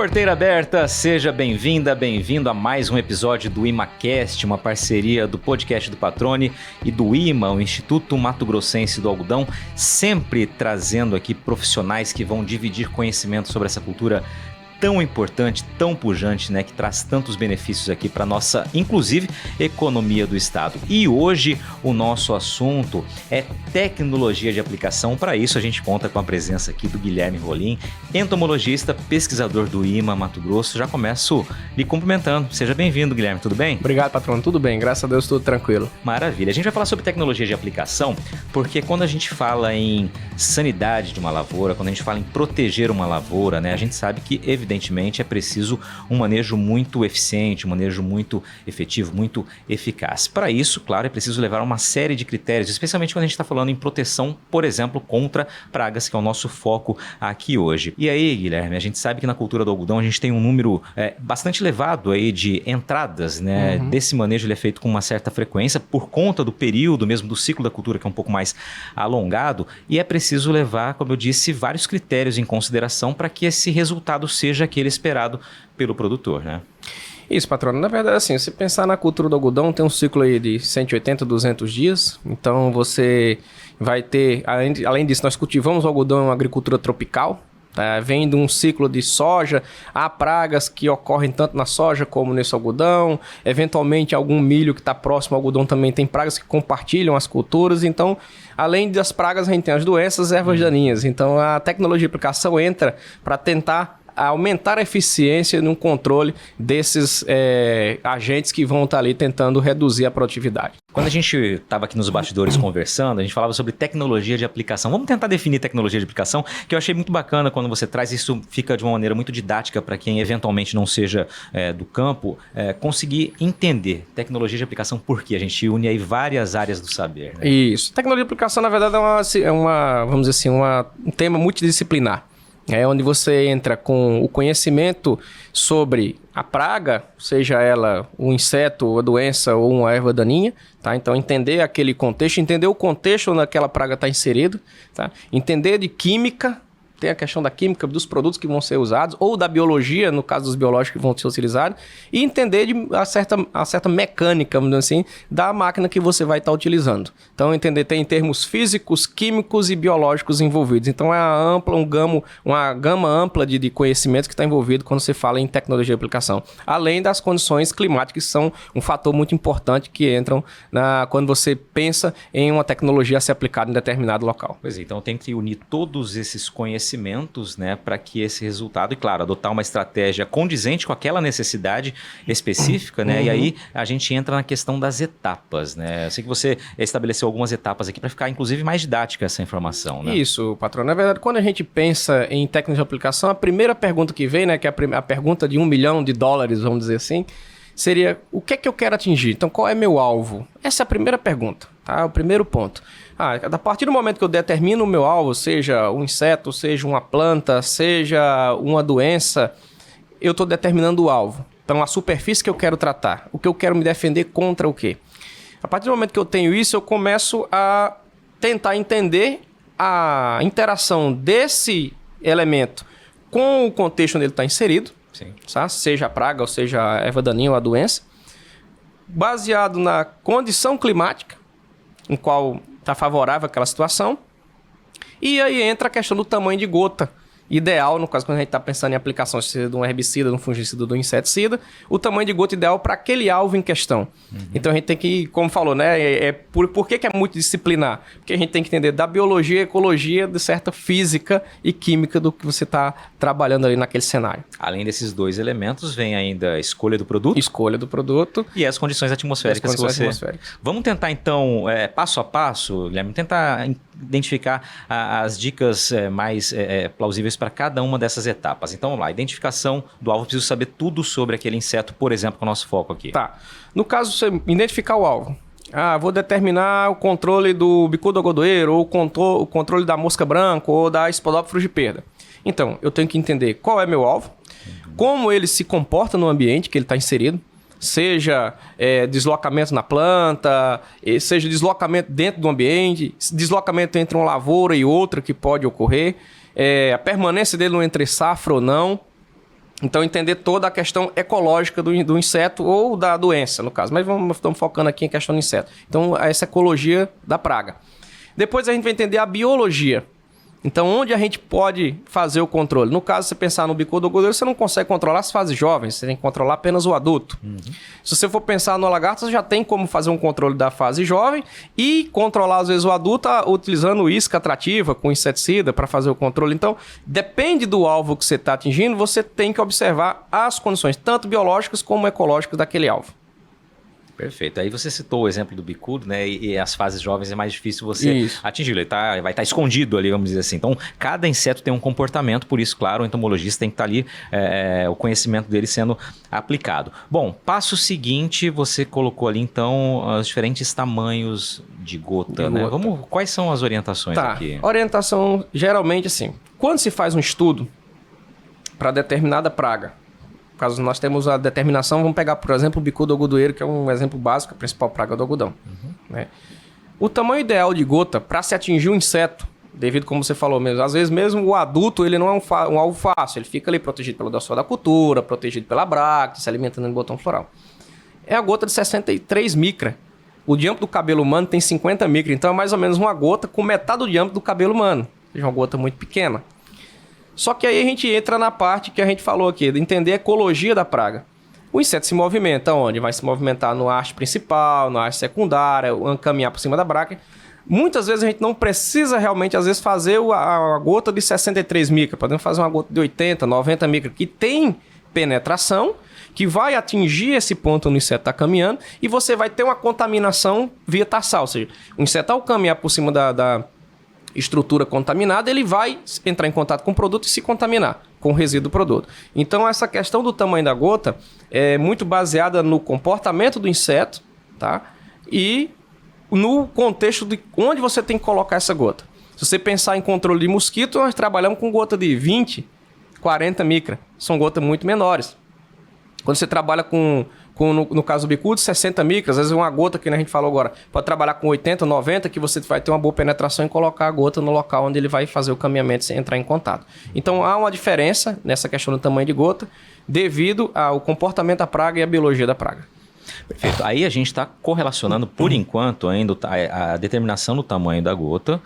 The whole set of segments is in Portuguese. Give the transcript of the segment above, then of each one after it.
Porteira aberta, seja bem-vinda, bem-vindo a mais um episódio do ImaCast, uma parceria do podcast do Patrone e do IMA, o Instituto Mato Grossense do Algodão, sempre trazendo aqui profissionais que vão dividir conhecimento sobre essa cultura tão importante, tão pujante, né, que traz tantos benefícios aqui para nossa, inclusive, economia do estado. E hoje o nosso assunto é tecnologia de aplicação. Para isso a gente conta com a presença aqui do Guilherme Rolim, entomologista, pesquisador do IMA Mato Grosso. Já começo lhe cumprimentando. Seja bem-vindo, Guilherme, tudo bem? Obrigado, patrão. Tudo bem, graças a Deus, tudo tranquilo. Maravilha. A gente vai falar sobre tecnologia de aplicação, porque quando a gente fala em sanidade de uma lavoura, quando a gente fala em proteger uma lavoura, né, a gente sabe que, evidentemente, é preciso um manejo muito eficiente, um manejo muito efetivo, muito eficaz. Para isso, claro, é preciso levar uma série de critérios, especialmente quando a gente está falando em proteção, por exemplo, contra pragas, que é o nosso foco aqui hoje. E aí, Guilherme, a gente sabe que na cultura do algodão a gente tem um número bastante elevado aí de entradas, né? Desse manejo ele é feito com uma certa frequência por conta do período mesmo do ciclo da cultura, que é um pouco mais alongado, e é preciso levar, como eu disse, vários critérios em consideração para que esse resultado seja aquele esperado pelo produtor, né? Isso, patrão. Na verdade, assim, se pensar na cultura do algodão, tem um ciclo aí de 180, 200 dias. Então, você vai ter, além disso, nós cultivamos o algodão em uma agricultura tropical. Vem de um ciclo de soja, há pragas que ocorrem tanto na soja como nesse algodão, eventualmente algum milho que está próximo ao algodão também tem pragas que compartilham as culturas, então além das pragas a gente tem as doenças e ervas daninhas, então a tecnologia de aplicação entra para tentar aumentar a eficiência no controle desses agentes que vão estar ali tentando reduzir a produtividade. Quando a gente estava aqui nos bastidores conversando, a gente falava sobre tecnologia de aplicação. Vamos tentar definir tecnologia de aplicação, que eu achei muito bacana quando você traz isso, fica de uma maneira muito didática para quem eventualmente não seja do campo, conseguir entender tecnologia de aplicação, porque a gente une aí várias áreas do saber, né? Isso. Tecnologia de aplicação, na verdade, vamos dizer assim, um tema multidisciplinar. É onde você entra com o conhecimento sobre a praga, seja ela um inseto, a doença ou uma erva daninha, tá? Então, entender aquele contexto, entender o contexto onde aquela praga está inserida, tá? Entender de química, tem a questão da química, dos produtos que vão ser usados, ou da biologia, no caso dos biológicos que vão ser utilizados, e entender a certa mecânica, vamos dizer assim, da máquina que você vai estar utilizando. Então, entender tem termos físicos, químicos e biológicos envolvidos. Então, é uma gama ampla de conhecimentos que está envolvido quando você fala em tecnologia de aplicação. Além das condições climáticas, que são um fator muito importante que entram quando você pensa em uma tecnologia a ser aplicada em determinado local. Pois é, então tem que unir todos esses conhecimentos, né, para que esse resultado, e claro, adotar uma estratégia condizente com aquela necessidade específica, né? E aí a gente entra na questão das etapas, né? Eu sei que você estabeleceu algumas etapas aqui para ficar, inclusive, mais didática essa informação, né? Isso, patrão. Na verdade, quando a gente pensa em técnicas de aplicação, a primeira pergunta que vem, né, que é a pergunta de $1 milhão, vamos dizer assim, seria o que é que eu quero atingir? Então, qual é meu alvo? Essa é a primeira pergunta, tá? O primeiro ponto. A partir do momento que eu determino o meu alvo, seja um inseto, seja uma planta, seja uma doença, eu estou determinando o alvo. Então, a superfície que eu quero tratar, o que eu quero me defender contra o quê? A partir do momento que eu tenho isso, eu começo a tentar entender a interação desse elemento com o contexto onde ele está inserido, tá? Seja a praga, ou seja a erva daninha ou a doença, baseado na condição climática, em qual está favorável àquela situação. E aí entra a questão do tamanho de gota ideal, no caso, quando a gente está pensando em aplicação, seja de um herbicida, de um fungicida, de um inseticida, o tamanho de gota ideal para aquele alvo em questão. Então a gente tem que, como falou, né? Por que é multidisciplinar? Porque a gente tem que entender da biologia, ecologia, de certa física e química do que você está trabalhando ali naquele cenário. Além desses dois elementos, vem ainda a escolha do produto. Escolha do produto. E as condições atmosféricas que você... Vamos tentar, então, passo a passo, Guilherme, tentar identificar as dicas mais plausíveis para cada uma dessas etapas. Então, vamos lá. Identificação do alvo. Preciso saber tudo sobre aquele inseto, por exemplo, com o nosso foco aqui. Tá. No caso, você identificar o alvo. Vou determinar o controle do bicudo algodoeiro, ou o controle da mosca branca, ou da Spodoptera frugiperda. Então, eu tenho que entender qual é meu alvo, como ele se comporta no ambiente que ele está inserido, seja deslocamento na planta, seja deslocamento dentro do ambiente, deslocamento entre uma lavoura e outra que pode ocorrer, a permanência dele no entre safra ou não. Então, entender toda a questão ecológica do inseto ou da doença, no caso. Mas estamos focando aqui em questão do inseto. Então, essa ecologia da praga. Depois, a gente vai entender a biologia. Então, onde a gente pode fazer o controle? No caso, se você pensar no bicudo algodoeiro, você não consegue controlar as fases jovens, você tem que controlar apenas o adulto. Se você for pensar no lagarto, você já tem como fazer um controle da fase jovem e controlar, às vezes, o adulto utilizando isca atrativa com inseticida para fazer o controle. Então, depende do alvo que você está atingindo, você tem que observar as condições, tanto biológicas como ecológicas daquele alvo. Perfeito. Aí você citou o exemplo do bicudo, né? E as fases jovens é mais difícil você atingir. Ele vai estar escondido ali, vamos dizer assim. Então, cada inseto tem um comportamento, por isso, claro, o entomologista tem que estar ali, o conhecimento dele sendo aplicado. Bom, passo seguinte, você colocou ali, então, os diferentes tamanhos de gota, né? Quais são as orientações aqui? Orientação, geralmente, assim, quando se faz um estudo para determinada praga, caso nós temos a determinação, vamos pegar, por exemplo, o bicudo algodoeiro, que é um exemplo básico, a principal praga do algodão. Né? O tamanho ideal de gota para se atingir um inseto, devido, como você falou mesmo, às vezes mesmo o adulto ele não é um alvo fácil, ele fica ali protegido pelo dorsal da cultura, protegido pela bracte, se alimentando no botão floral. É a gota de 63 micra. O diâmetro do cabelo humano tem 50 micra, então é mais ou menos uma gota com metade do diâmetro do cabelo humano. Ou seja, uma gota muito pequena. Só que aí a gente entra na parte que a gente falou aqui, de entender a ecologia da praga. O inseto se movimenta onde? Vai se movimentar no haste principal, na haste secundária, caminhar por cima da bráquia. Muitas vezes a gente não precisa realmente, às vezes, fazer a gota de 63 micra. Podemos fazer uma gota de 80, 90 micra, que tem penetração, que vai atingir esse ponto onde o inseto está caminhando, e você vai ter uma contaminação via tarsal. Ou seja, o inseto, ao caminhar por cima da estrutura contaminada, ele vai entrar em contato com o produto e se contaminar com o resíduo do produto. Então, essa questão do tamanho da gota é muito baseada no comportamento do inseto, tá? E no contexto de onde você tem que colocar essa gota. Se você pensar em controle de mosquito, nós trabalhamos com gota de 20, 40 micra. São gotas muito menores. Quando você trabalha no caso do bicudo, 60 micras, às vezes uma gota que a gente falou agora, pode trabalhar com 80, 90, que você vai ter uma boa penetração e colocar a gota no local onde ele vai fazer o caminhamento sem entrar em contato. Então há uma diferença nessa questão do tamanho de gota devido ao comportamento da praga e a biologia da praga. Perfeito. Aí a gente está correlacionando, por enquanto, ainda a determinação do tamanho da gota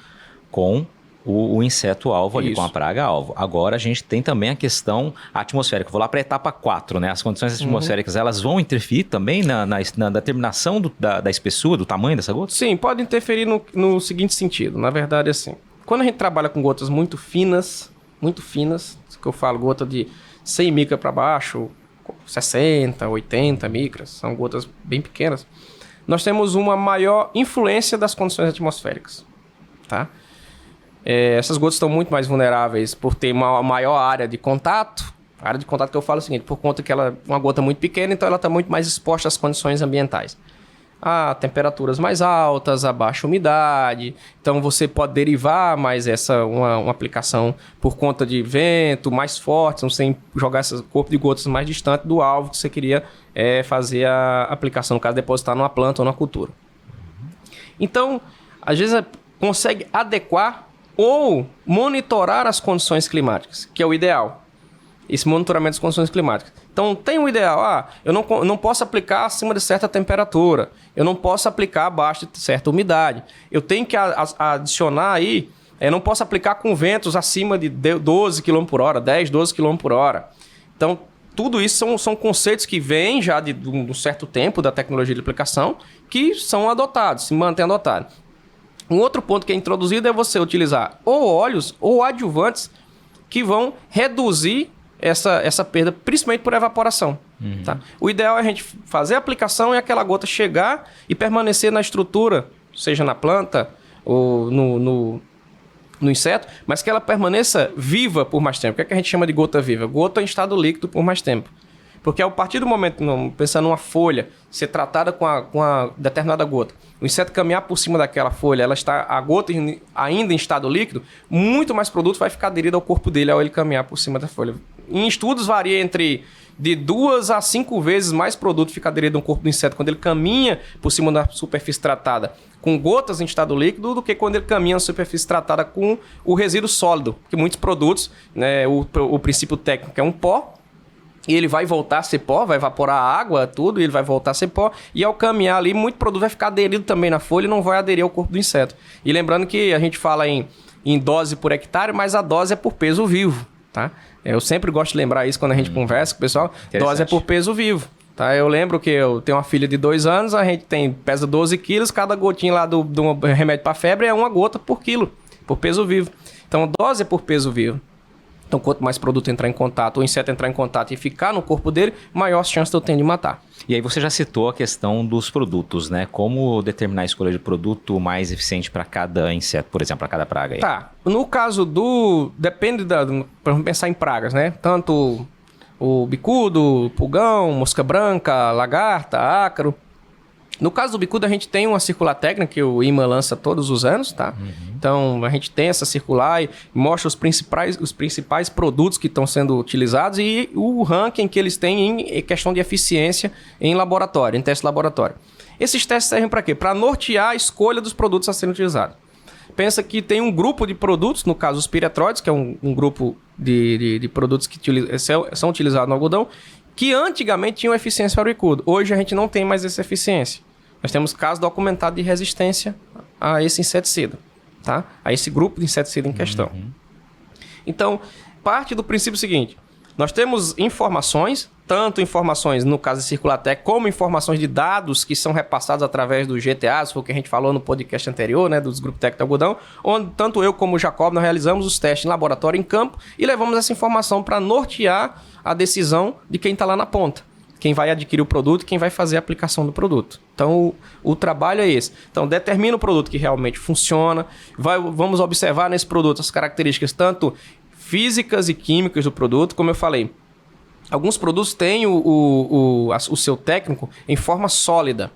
com o inseto alvo ali, com a praga alvo. Agora a gente tem também a questão atmosférica. Vou lá para a etapa 4, né? As condições atmosféricas, elas vão interferir também na determinação da espessura, do tamanho dessa gota? Sim, pode interferir no seguinte sentido. Na verdade, assim, quando a gente trabalha com gotas muito finas, que eu falo, gota de 100 micras para baixo, 60, 80 micras, são gotas bem pequenas, nós temos uma maior influência das condições atmosféricas, tá? Essas gotas estão muito mais vulneráveis por ter uma maior área de contato. A área de contato que eu falo é o seguinte, por conta que ela é uma gota muito pequena, então ela está muito mais exposta às condições ambientais. A temperaturas mais altas, a baixa umidade. Então você pode derivar mais uma aplicação por conta de vento mais forte, sem jogar esse corpo de gotas mais distante do alvo que você queria fazer a aplicação, no caso, depositar numa planta ou numa cultura. Então, às vezes consegue adequar ou monitorar as condições climáticas, que é o ideal. Esse monitoramento das condições climáticas. Então, tem o ideal. Eu não posso aplicar acima de certa temperatura. Eu não posso aplicar abaixo de certa umidade. Eu tenho que adicionar aí... Eu não posso aplicar com ventos acima de 12 km por hora, 10, 12 km por hora. Então, tudo isso são conceitos que vêm já de um certo tempo da tecnologia de aplicação que são adotados, se mantêm adotados. Um outro ponto que é introduzido é você utilizar ou óleos ou adjuvantes que vão reduzir essa perda, principalmente por evaporação. Tá? O ideal é a gente fazer a aplicação e aquela gota chegar e permanecer na estrutura, seja na planta ou no inseto, mas que ela permaneça viva por mais tempo. O que a gente chama de gota viva? Gota em estado líquido por mais tempo. Porque a partir do momento, pensando numa folha, ser tratada com a determinada gota, o inseto caminhar por cima daquela folha, a gota ainda em estado líquido, muito mais produto vai ficar aderido ao corpo dele ao ele caminhar por cima da folha. Em estudos varia entre de 2 a 5 vezes mais produto fica aderido ao corpo do inseto quando ele caminha por cima da superfície tratada com gotas em estado líquido do que quando ele caminha na superfície tratada com o resíduo sólido. Porque muitos produtos, né, o princípio técnico é um pó, e ele vai voltar a ser pó, vai evaporar a água, tudo, e ele vai voltar a ser pó, e ao caminhar ali, muito produto vai ficar aderido também na folha e não vai aderir ao corpo do inseto. E lembrando que a gente fala em dose por hectare, mas a dose é por peso vivo, tá? Eu sempre gosto de lembrar isso quando a gente conversa com o pessoal, dose é por peso vivo. Tá, eu lembro que eu tenho uma filha de 2 anos, a gente pesa 12 quilos, cada gotinha lá do remédio para febre é 1 gota por quilo, por peso vivo. Então, dose é por peso vivo. Então, quanto mais produto entrar em contato, o inseto entrar em contato e ficar no corpo dele, maior chance eu tenho de matar. E aí você já citou a questão dos produtos, né? Como determinar a escolha de produto mais eficiente para cada inseto, por exemplo, para cada praga aí? Tá, no caso depende vamos pensar em pragas, né? Tanto o bicudo, pulgão, mosca branca, lagarta, ácaro. No caso do bicudo, a gente tem uma circular técnica que o IMA lança todos os anos, tá? Então, a gente tem essa circular e mostra os principais produtos que estão sendo utilizados e o ranking que eles têm em questão de eficiência em laboratório, em teste laboratório. Esses testes servem para quê? Para nortear a escolha dos produtos a serem utilizados. Pensa que tem um grupo de produtos, no caso os piretróides, que é um grupo de produtos que são utilizados no algodão, que antigamente tinham eficiência para o bicudo. Hoje a gente não tem mais essa eficiência. Nós temos casos documentados de resistência a esse inseticida, tá? A esse grupo de inseticida em questão. Então, parte do princípio seguinte: nós temos informações, tanto informações, no caso de Circulatec, como informações de dados que são repassados através do GTA, foi o que a gente falou no podcast anterior, né, dos grupos técnicos de algodão, onde tanto eu como o Jacob, nós realizamos os testes em laboratório, em campo, e levamos essa informação para nortear a decisão de quem está lá na ponta, quem vai adquirir o produto e quem vai fazer a aplicação do produto. Então, o trabalho é esse. Então, determina o produto que realmente funciona, vamos observar nesse produto as características tanto físicas e químicas do produto, como eu falei. Alguns produtos têm o seu técnico em forma sólida.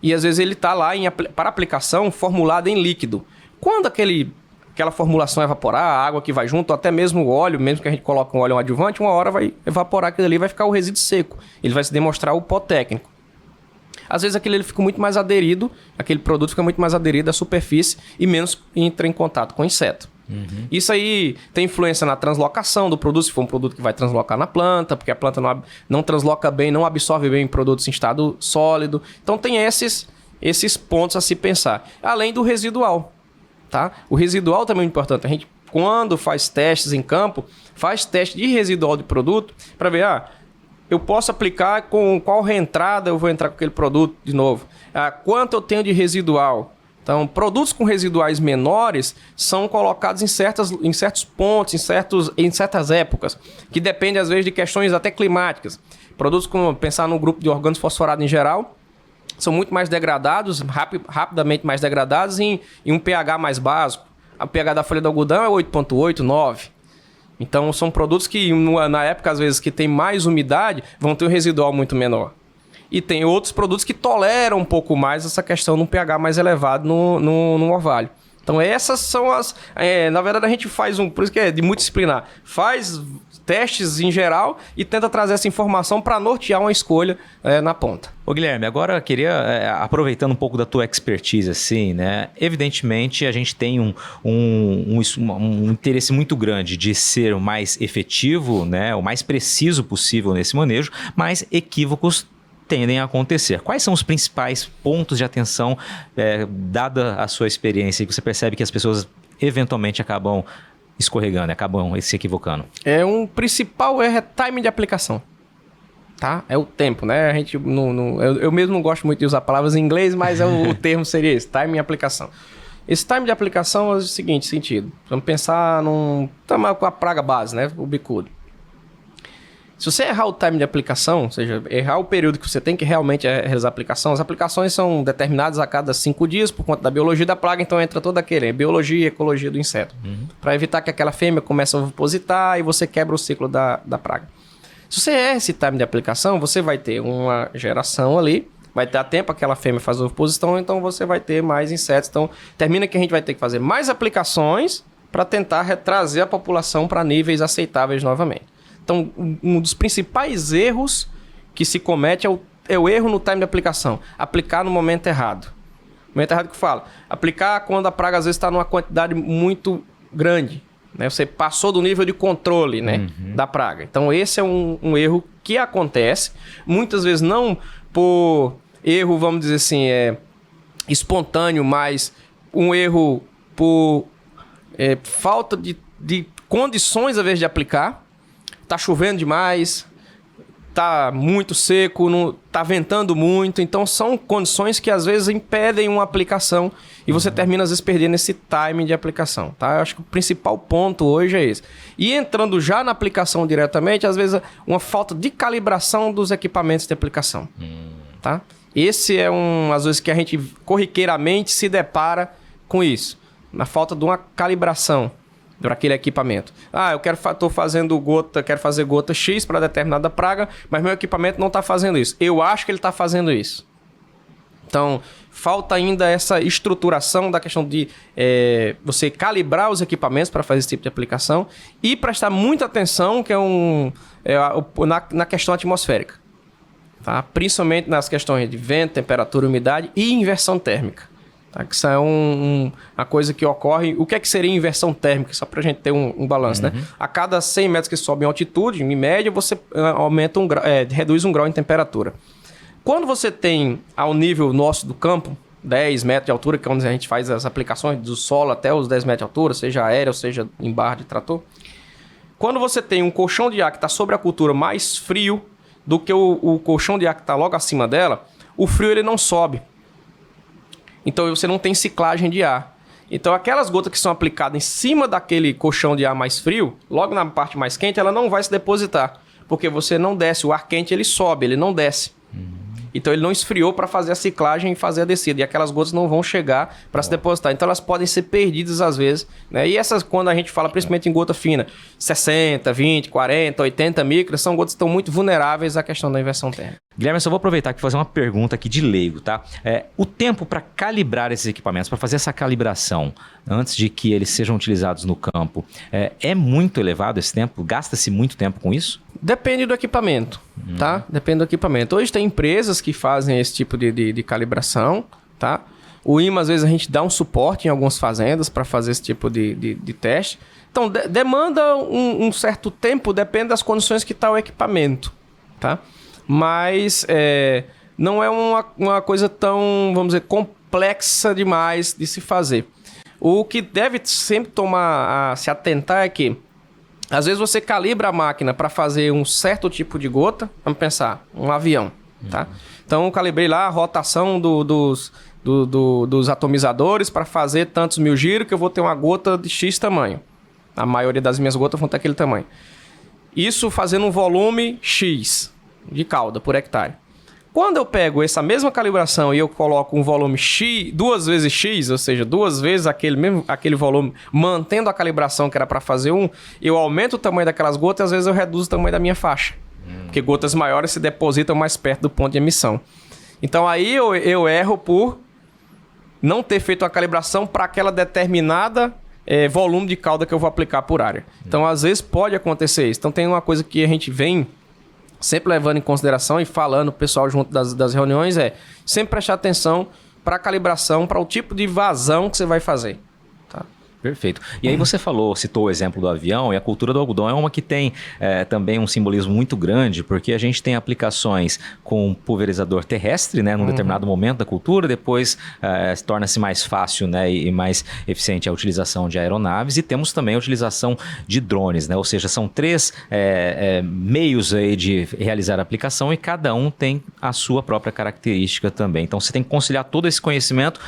E às vezes ele está lá para aplicação formulado em líquido. Quando aquela formulação evaporar, a água que vai junto, ou até mesmo o óleo, mesmo que a gente coloque um óleo adjuvante, uma hora vai evaporar aquilo ali, vai ficar o resíduo seco. Ele vai se demonstrar o pó técnico. Às vezes aquele ele fica muito mais aderido, aquele produto fica muito mais aderido à superfície e menos entra em contato com o inseto. Isso aí tem influência na translocação do produto, se for um produto que vai translocar na planta, porque a planta não transloca bem, não absorve bem produtos em estado sólido. Então tem esses pontos a se pensar. Além do residual, tá? O residual também é importante. A gente, quando faz testes em campo, faz teste de residual de produto para ver, eu posso aplicar com qual reentrada eu vou entrar com aquele produto de novo. Quanto eu tenho de residual? Então, produtos com residuais menores são colocados em certos pontos, em certas épocas, que depende, às vezes, de questões até climáticas. Produtos como, pensar no grupo de orgânicos fosforados em geral, são muito mais degradados, rapidamente mais degradados em um pH mais básico. O pH da folha de algodão é 8,8, 9. Então, são produtos que, na época, às vezes, que tem mais umidade, vão ter um residual muito menor. E tem outros produtos que toleram um pouco mais essa questão de um pH mais elevado no orvalho. Então essas são as... na verdade a gente faz por isso que é de multidisciplinar. Faz testes em geral e tenta trazer essa informação para nortear uma escolha na ponta. Ô Guilherme, agora eu queria, aproveitando um pouco da tua expertise, assim, né? Evidentemente a gente tem um interesse muito grande de ser o mais efetivo, né? O mais preciso possível nesse manejo, mas equívocos tendem a acontecer. Quais são os principais pontos de atenção, dada a sua experiência, que você percebe que as pessoas eventualmente acabam escorregando, acabam se equivocando? Um principal erro é time de aplicação. Tá? É o tempo, né? A gente eu mesmo não gosto muito de usar palavras em inglês, mas o termo seria esse, time de aplicação. Esse time de aplicação é o seguinte sentido. Vamos pensar com a praga base, né? O bicudo. Se você errar o time de aplicação, ou seja, errar o período que você tem que realmente realizar a aplicação, as aplicações são determinadas a cada 5 dias por conta da biologia da praga, então entra todo aquele, biologia e ecologia do inseto. Para evitar que aquela fêmea comece a ovipositar e você quebra o ciclo da praga. Se você erra esse time de aplicação, você vai ter uma geração ali, vai dar tempo aquela fêmea fazer a oviposição, então você vai ter mais insetos. Então termina que a gente vai ter que fazer mais aplicações para tentar retrazer a população para níveis aceitáveis novamente. Então, um dos principais erros que se comete é o erro no time de aplicação. Aplicar no momento errado. O momento errado que fala. Aplicar quando a praga às vezes está numa quantidade muito grande. Né? Você passou do nível de controle, né, da praga. Então, esse é um erro que acontece, muitas vezes não por erro, vamos dizer assim, espontâneo, mas um erro por falta de condições, às vezes, de aplicar. Tá chovendo demais, tá muito seco, tá ventando muito. Então, são condições que, às vezes, impedem uma aplicação e você termina, às vezes, perdendo esse timing de aplicação, tá? Eu acho que o principal ponto hoje é esse. E entrando já na aplicação diretamente, às vezes, uma falta de calibração dos equipamentos de aplicação, tá? Esse é às vezes, que a gente corriqueiramente se depara com isso. Na falta de uma calibração para aquele equipamento. Eu estou fazendo gota, quero fazer gota X para determinada praga, mas meu equipamento não está fazendo isso. Eu acho que ele está fazendo isso. Então, falta ainda essa estruturação da questão de você calibrar os equipamentos para fazer esse tipo de aplicação e prestar muita atenção que na questão atmosférica. Tá? Principalmente nas questões de vento, temperatura, umidade e inversão térmica. Tá? Que isso é uma coisa que ocorre. O que é que seria inversão térmica? Só para a gente ter um balanço, né? A cada 100 metros que sobe em altitude, em média, você aumenta reduz 1 grau em temperatura. Quando você tem, ao nível nosso do campo, 10 metros de altura, que é onde a gente faz as aplicações do solo até os 10 metros de altura, seja aéreo, seja em barra de trator. Quando você tem um colchão de ar que está sobre a cultura mais frio do que o colchão de ar que está logo acima dela, o frio ele não sobe. Então você não tem ciclagem de ar. Então aquelas gotas que são aplicadas em cima daquele colchão de ar mais frio, logo na parte mais quente, ela não vai se depositar. Porque você não desce. O ar quente ele sobe, ele não desce. Então ele não esfriou para fazer a ciclagem e fazer a descida. E aquelas gotas não vão chegar para se depositar. Então elas podem ser perdidas às vezes, né? E essas, quando a gente fala principalmente em gota fina, 60, 20, 40, 80 micras, são gotas que estão muito vulneráveis à questão da inversão térmica. Guilherme, eu só vou aproveitar aqui e fazer uma pergunta aqui de leigo, tá? O tempo para calibrar esses equipamentos, para fazer essa calibração, antes de que eles sejam utilizados no campo, é muito elevado esse tempo? Gasta-se muito tempo com isso? Depende do equipamento, tá? Depende do equipamento. Hoje tem empresas que fazem esse tipo de calibração, tá? O IMA, às vezes, a gente dá um suporte em algumas fazendas para fazer esse tipo de teste. Então, demanda um certo tempo, depende das condições que está o equipamento, tá? Mas não é uma coisa tão, vamos dizer, complexa demais de se fazer. O que deve sempre se atentar é que, às vezes você calibra a máquina para fazer um certo tipo de gota, vamos pensar, um avião, tá? Então eu calibrei lá a rotação dos atomizadores para fazer tantos mil giros que eu vou ter uma gota de X tamanho. A maioria das minhas gotas vão ter aquele tamanho. Isso fazendo um volume X de calda por hectare. Quando eu pego essa mesma calibração e eu coloco um volume X, 2 vezes X, ou seja, 2 vezes aquele volume, mantendo a calibração que era para fazer eu aumento o tamanho daquelas gotas e às vezes eu reduzo o tamanho da minha faixa. Porque gotas maiores se depositam mais perto do ponto de emissão. Então aí eu erro por não ter feito a calibração para aquela determinada volume de calda que eu vou aplicar por área. Então às vezes pode acontecer isso. Então tem uma coisa que a gente vem sempre levando em consideração e falando o pessoal junto das reuniões sempre prestar atenção para a calibração, para o tipo de vazão que você vai fazer. Tá? Perfeito. E aí você citou o exemplo do avião, e a cultura do algodão é uma que tem também um simbolismo muito grande, porque a gente tem aplicações com pulverizador terrestre, né, num determinado momento da cultura, depois torna-se mais fácil, né, e mais eficiente a utilização de aeronaves, e temos também a utilização de drones, né, ou seja, são 3 meios aí de realizar a aplicação e cada um tem a sua própria característica também. Então você tem que conciliar todo esse conhecimento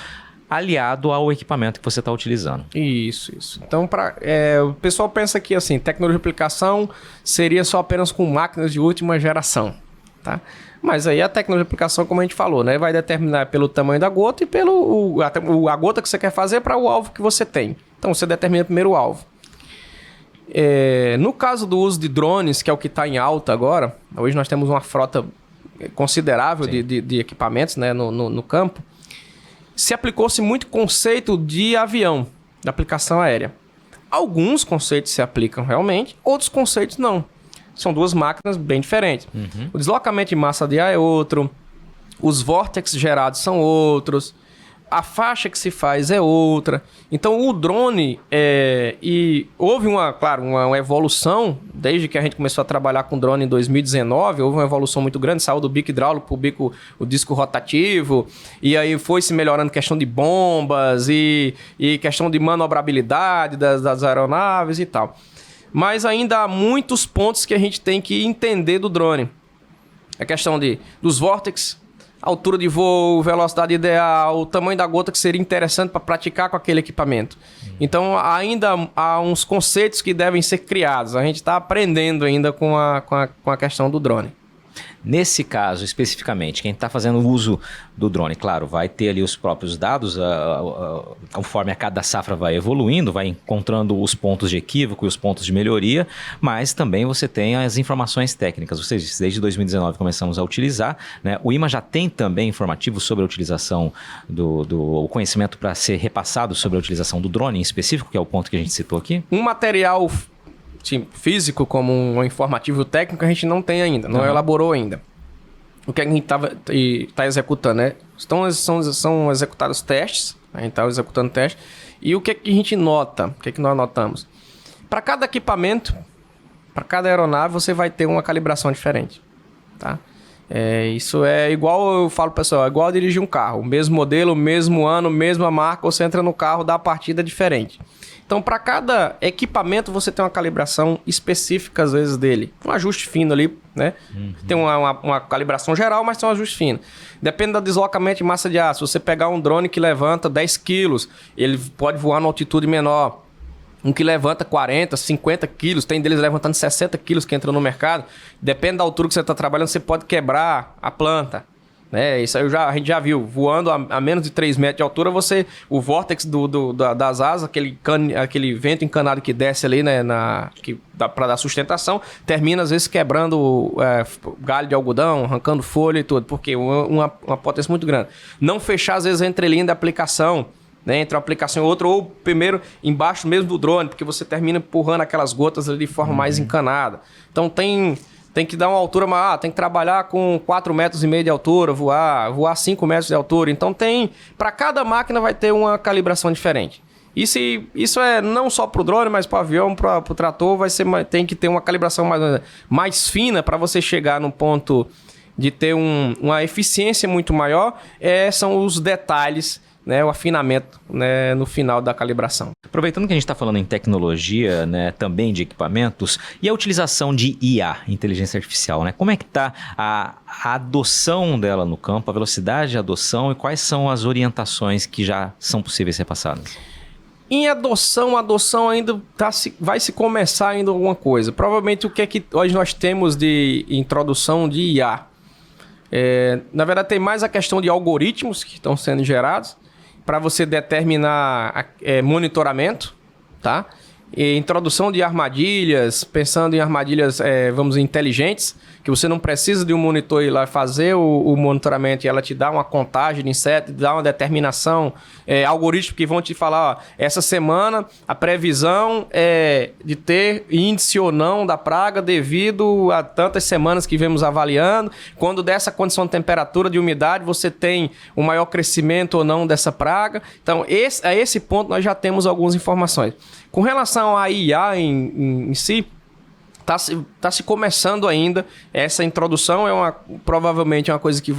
aliado ao equipamento que você está utilizando. Isso. Então, o pessoal pensa que assim, tecnologia de aplicação seria só apenas com máquinas de última geração, tá? Mas aí a tecnologia de aplicação, como a gente falou, né, vai determinar pelo tamanho da gota e a gota que você quer fazer para o alvo que você tem. Então, você determina primeiro o alvo. No caso do uso de drones, que é o que está em alta agora, hoje nós temos uma frota considerável de equipamentos, né, no campo. Se aplicou-se muito conceito de avião, da aplicação aérea. Alguns conceitos se aplicam realmente, outros conceitos não. São 2 máquinas bem diferentes. O deslocamento de massa de ar é outro, os vórtices gerados são outros, a faixa que se faz é outra. Então o drone, e houve uma evolução, desde que a gente começou a trabalhar com drone em 2019, houve uma evolução muito grande, saiu do bico hidráulico para o disco rotativo, e aí foi se melhorando questão de bombas e questão de manobrabilidade das aeronaves e tal. Mas ainda há muitos pontos que a gente tem que entender do drone. A questão dos vórtices, altura de voo, velocidade ideal, o tamanho da gota que seria interessante para praticar com aquele equipamento. Então, ainda há uns conceitos que devem ser criados. A gente está aprendendo ainda com a questão do drone. Nesse caso, especificamente, quem está fazendo uso do drone, claro, vai ter ali os próprios dados, conforme a cada safra vai evoluindo, vai encontrando os pontos de equívoco e os pontos de melhoria, mas também você tem as informações técnicas. Ou seja, desde 2019 começamos a utilizar, né? O IMA já tem também informativo sobre a utilização do conhecimento para ser repassado sobre a utilização do drone em específico, que é o ponto que a gente citou aqui? Um material físico, como um informativo técnico, a gente não tem ainda, não elaborou ainda. O que a gente está executando, né? São executados testes, a gente está executando testes, e o que a gente nota, o que nós notamos? Para cada equipamento, para cada aeronave, você vai ter uma calibração diferente, tá? Isso é igual, eu falo pessoal, é igual dirigir um carro, o mesmo modelo, mesmo ano, mesma marca, você entra no carro, dá a partida diferente. Então, para cada equipamento, você tem uma calibração específica, às vezes, dele. Um ajuste fino ali, né? Tem uma calibração geral, mas tem um ajuste fino. Depende do deslocamento de massa de ar. Se você pegar um drone que levanta 10 quilos, ele pode voar numa altitude menor. Um que levanta 40, 50 quilos, tem deles levantando 60 quilos que entra no mercado. Depende da altura que você está trabalhando, você pode quebrar a planta. Isso aí a gente já viu, voando a menos de 3 metros de altura, o vórtex das asas, aquele vento encanado que desce ali, né, para dar sustentação, termina às vezes quebrando galho de algodão, arrancando folha e tudo, porque uma potência muito grande. Não fechar às vezes a entrelinha da aplicação, né, entre uma aplicação e outra, ou primeiro embaixo mesmo do drone, porque você termina empurrando aquelas gotas ali de forma mais encanada. Então tem que dar uma altura maior, tem que trabalhar com 4,5 metros de altura, voar 5 metros de altura. Então para cada máquina vai ter uma calibração diferente. Isso é não só para o drone, mas para o avião, para o trator, tem que ter uma calibração mais fina para você chegar no ponto de ter uma eficiência muito maior. São os detalhes, né, o afinamento, né, no final da calibração. Aproveitando que a gente está falando em tecnologia, né, também de equipamentos, e a utilização de IA, inteligência artificial, né? Como é que está a adoção dela no campo, a velocidade de adoção e quais são as orientações que já são possíveis repassadas? Em adoção ainda vai se começar ainda alguma coisa. Provavelmente o que é que hoje nós temos de introdução de IA? Na verdade tem mais a questão de algoritmos que estão sendo gerados, para você determinar monitoramento, tá? E introdução de armadilhas, pensando em armadilhas, inteligentes, que você não precisa de um monitor ir lá fazer o monitoramento e ela te dá uma contagem de inseto, dá uma determinação, algoritmos que vão te falar, ó, essa semana a previsão é de ter índice ou não da praga devido a tantas semanas que vemos avaliando, quando dessa condição de temperatura, de umidade, você tem um maior crescimento ou não dessa praga. Então, a esse ponto nós já temos algumas informações. Com relação à IA em si, está se começando ainda. Essa introdução provavelmente é uma coisa que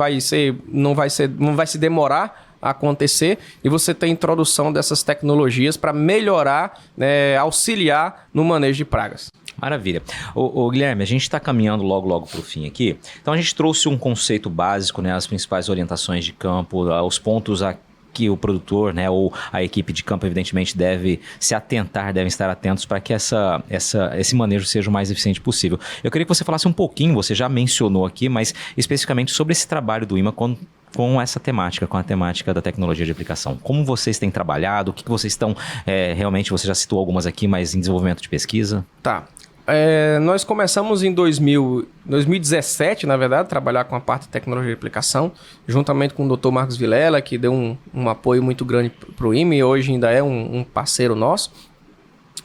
não vai se demorar a acontecer, e você tem a introdução dessas tecnologias para melhorar, auxiliar no manejo de pragas. Maravilha. Ô Guilherme, a gente está caminhando logo para o fim aqui. Então a gente trouxe um conceito básico, né, as principais orientações de campo, os pontos que o produtor, né, ou a equipe de campo, evidentemente, devem estar atentos para que esse manejo seja o mais eficiente possível. Eu queria que você falasse um pouquinho, você já mencionou aqui, mas especificamente sobre esse trabalho do IMA com essa temática, com a temática da tecnologia de aplicação. Como vocês têm trabalhado, o que vocês estão, realmente, você já citou algumas aqui, mas em desenvolvimento de pesquisa? Tá. Nós começamos em 2017, na verdade, trabalhar com a parte de tecnologia de aplicação, juntamente com o Dr. Marcos Vilela, que deu um apoio muito grande para o IMA e hoje ainda é um parceiro nosso.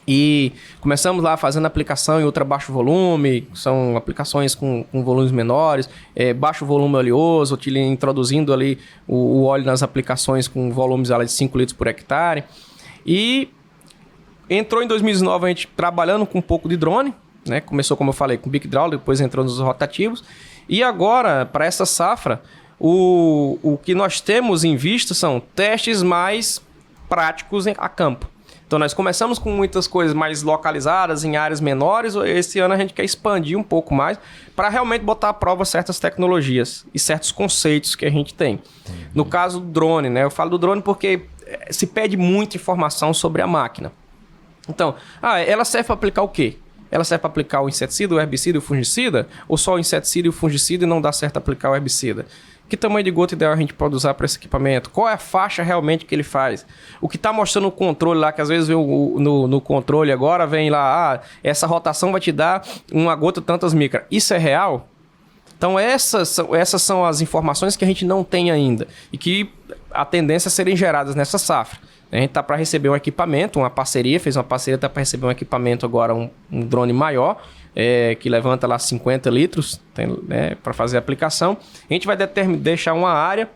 E começamos lá fazendo aplicação em ultra baixo volume, são aplicações com volumes menores, baixo volume oleoso, introduzindo ali o óleo nas aplicações com volumes de 5 litros por hectare. E entrou em 2019 a gente trabalhando com um pouco de drone, né? Começou, como eu falei, com Big Draw, depois entrou nos rotativos. E agora, para essa safra, o que nós temos em vista são testes mais práticos a campo. Então, nós começamos com muitas coisas mais localizadas, em áreas menores. Esse ano a gente quer expandir um pouco mais para realmente botar à prova certas tecnologias e certos conceitos que a gente tem. No caso do drone, né? Eu falo do drone porque se pede muita informação sobre a máquina. Então, ela serve para aplicar o quê? Ela serve para aplicar o inseticida, o herbicida e o fungicida? Ou só o inseticida e o fungicida e não dá certo aplicar o herbicida? Que tamanho de gota ideal a gente pode usar para esse equipamento? Qual é a faixa realmente que ele faz? O que está mostrando o controle lá, que às vezes vem no controle agora, vem lá, essa rotação vai te dar uma gota tantas micras. Isso é real? Então essas são as informações que a gente não tem ainda e que a tendência é serem geradas nessa safra. A gente está para receber um equipamento, uma parceria, fez uma parceria, está para receber um equipamento agora, um drone maior, que levanta lá 50 litros para fazer a aplicação. A gente vai deixar uma área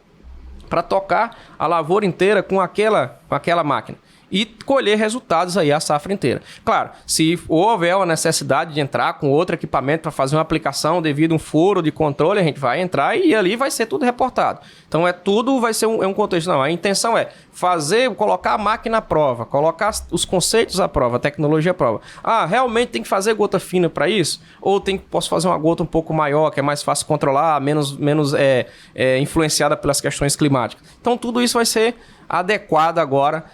para tocar a lavoura inteira com aquela máquina e colher resultados aí a safra inteira. Claro, se houver a necessidade de entrar com outro equipamento para fazer uma aplicação devido a um furo de controle, a gente vai entrar e ali vai ser tudo reportado. Então tudo vai ser um contexto. Não, a intenção é colocar a máquina à prova, colocar os conceitos à prova, a tecnologia à prova. Realmente tem que fazer gota fina para isso? Ou posso fazer uma gota um pouco maior, que é mais fácil controlar, menos influenciada pelas questões climáticas. Então tudo isso vai ser adequado agora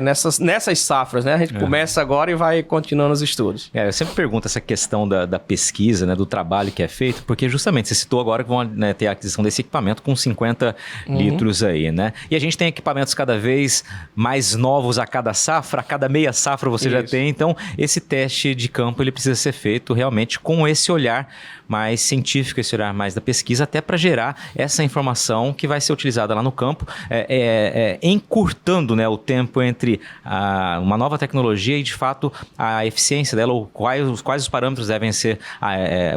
nessas safras, né? A gente começa agora e vai continuando os estudos. Eu sempre pergunto essa questão da pesquisa, né? Do trabalho que é feito, porque justamente você citou agora que vão ter a aquisição desse equipamento com 50 litros aí, né? E a gente tem equipamentos cada vez mais novos a cada safra, a cada meia safra você já tem, então esse teste de campo ele precisa ser feito realmente com esse olhar mais científico, esse olhar mais da pesquisa, até para gerar essa informação que vai ser utilizada lá no campo, encurtando, né, o tempo entre uma nova tecnologia e, de fato, a eficiência dela, ou quais os parâmetros devem ser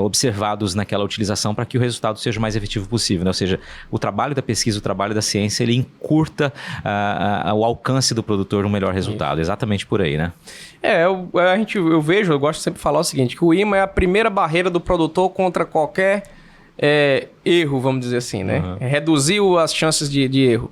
observados naquela utilização para que o resultado seja o mais efetivo possível, né? Ou seja, o trabalho da pesquisa, o trabalho da ciência, ele encurta o alcance do produtor no melhor resultado. Exatamente por aí, né? Eu gosto sempre de falar o seguinte, que o IMA é a primeira barreira do produtor contra qualquer erro, vamos dizer assim, né? Reduzir as chances de erro.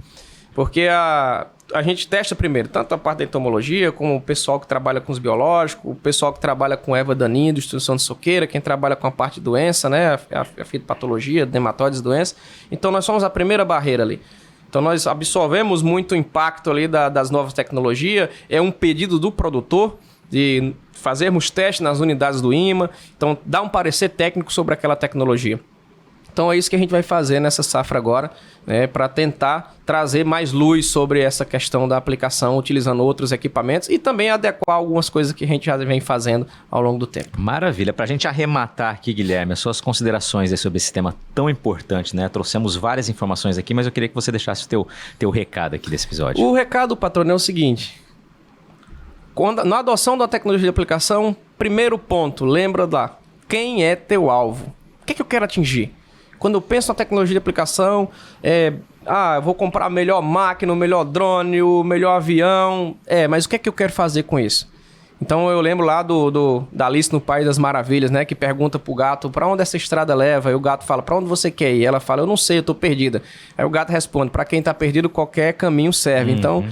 Porque a gente testa primeiro, tanto a parte da entomologia, como o pessoal que trabalha com os biológicos, o pessoal que trabalha com erva daninha, destruição de soqueira, quem trabalha com a parte de doença, né? A fitopatologia, nematóides, doença. Então, nós somos a primeira barreira ali. Então, nós absorvemos muito impacto ali das novas tecnologias. É um pedido do produtor de fazermos testes nas unidades do IMA. Então, dar um parecer técnico sobre aquela tecnologia. Então, é isso que a gente vai fazer nessa safra agora, né, para tentar trazer mais luz sobre essa questão da aplicação, utilizando outros equipamentos e também adequar algumas coisas que a gente já vem fazendo ao longo do tempo. Maravilha. Para a gente arrematar aqui, Guilherme, as suas considerações sobre esse tema tão importante, né? Trouxemos várias informações aqui, mas eu queria que você deixasse o teu recado aqui desse episódio. O recado, patrão, é o seguinte. Na adoção da tecnologia de aplicação, primeiro ponto, lembra lá, quem é teu alvo? O que eu quero atingir? Quando eu penso na tecnologia de aplicação, eu vou comprar a melhor máquina, o melhor drone, o melhor avião. Mas o que é que eu quero fazer com isso? Então eu lembro lá da Alice no País das Maravilhas, né? Que pergunta pro gato, para onde essa estrada leva? E o gato fala, para onde você quer ir? Ela fala, eu não sei, eu tô perdida. Aí o gato responde, para quem tá perdido, qualquer caminho serve. Então,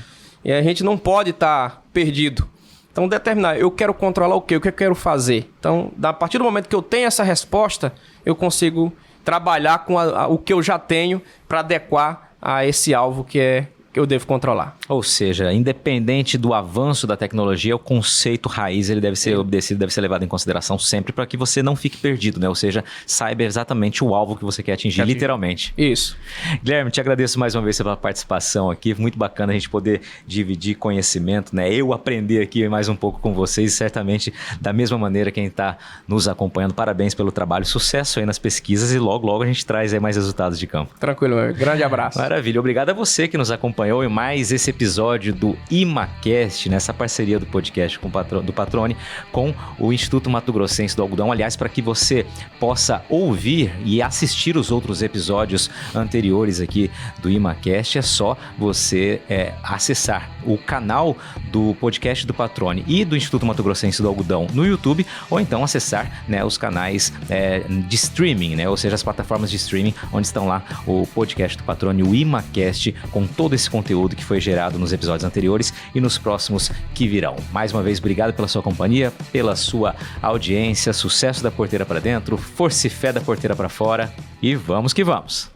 a gente não pode estar perdido. Então, determinar, eu quero controlar o quê? O que eu quero fazer? Então, a partir do momento que eu tenho essa resposta, eu consigo trabalhar com o que eu já tenho para adequar a esse alvo que eu devo controlar. Ou seja, independente do avanço da tecnologia, o conceito raiz ele deve ser obedecido, deve ser levado em consideração sempre para que você não fique perdido, né? Ou seja, saiba exatamente o alvo que você quer atingir, literalmente. Isso. Guilherme, te agradeço mais uma vez pela participação aqui. Muito bacana a gente poder dividir conhecimento, né? Eu aprender aqui mais um pouco com vocês, certamente da mesma maneira quem está nos acompanhando. Parabéns pelo trabalho, sucesso aí nas pesquisas e logo a gente traz aí mais resultados de campo. Tranquilo, meu amigo. Grande abraço. Maravilha. Obrigado a você que nos acompanha acompanhou em mais esse episódio do ImaCast, nessa parceria do podcast do Patrone com o Instituto Mato Grossense do Algodão. Aliás, para que você possa ouvir e assistir os outros episódios anteriores aqui do ImaCast, é só você acessar o canal do podcast do Patrone e do Instituto Mato Grossense do Algodão no YouTube, ou então acessar, né, os canais de streaming, né, ou seja, as plataformas de streaming onde estão lá o podcast do Patrone, o ImaCast, com todo esse conteúdo que foi gerado nos episódios anteriores e nos próximos que virão. Mais uma vez, obrigado pela sua companhia, pela sua audiência, sucesso da porteira para dentro, força e fé da porteira para fora, e vamos que vamos!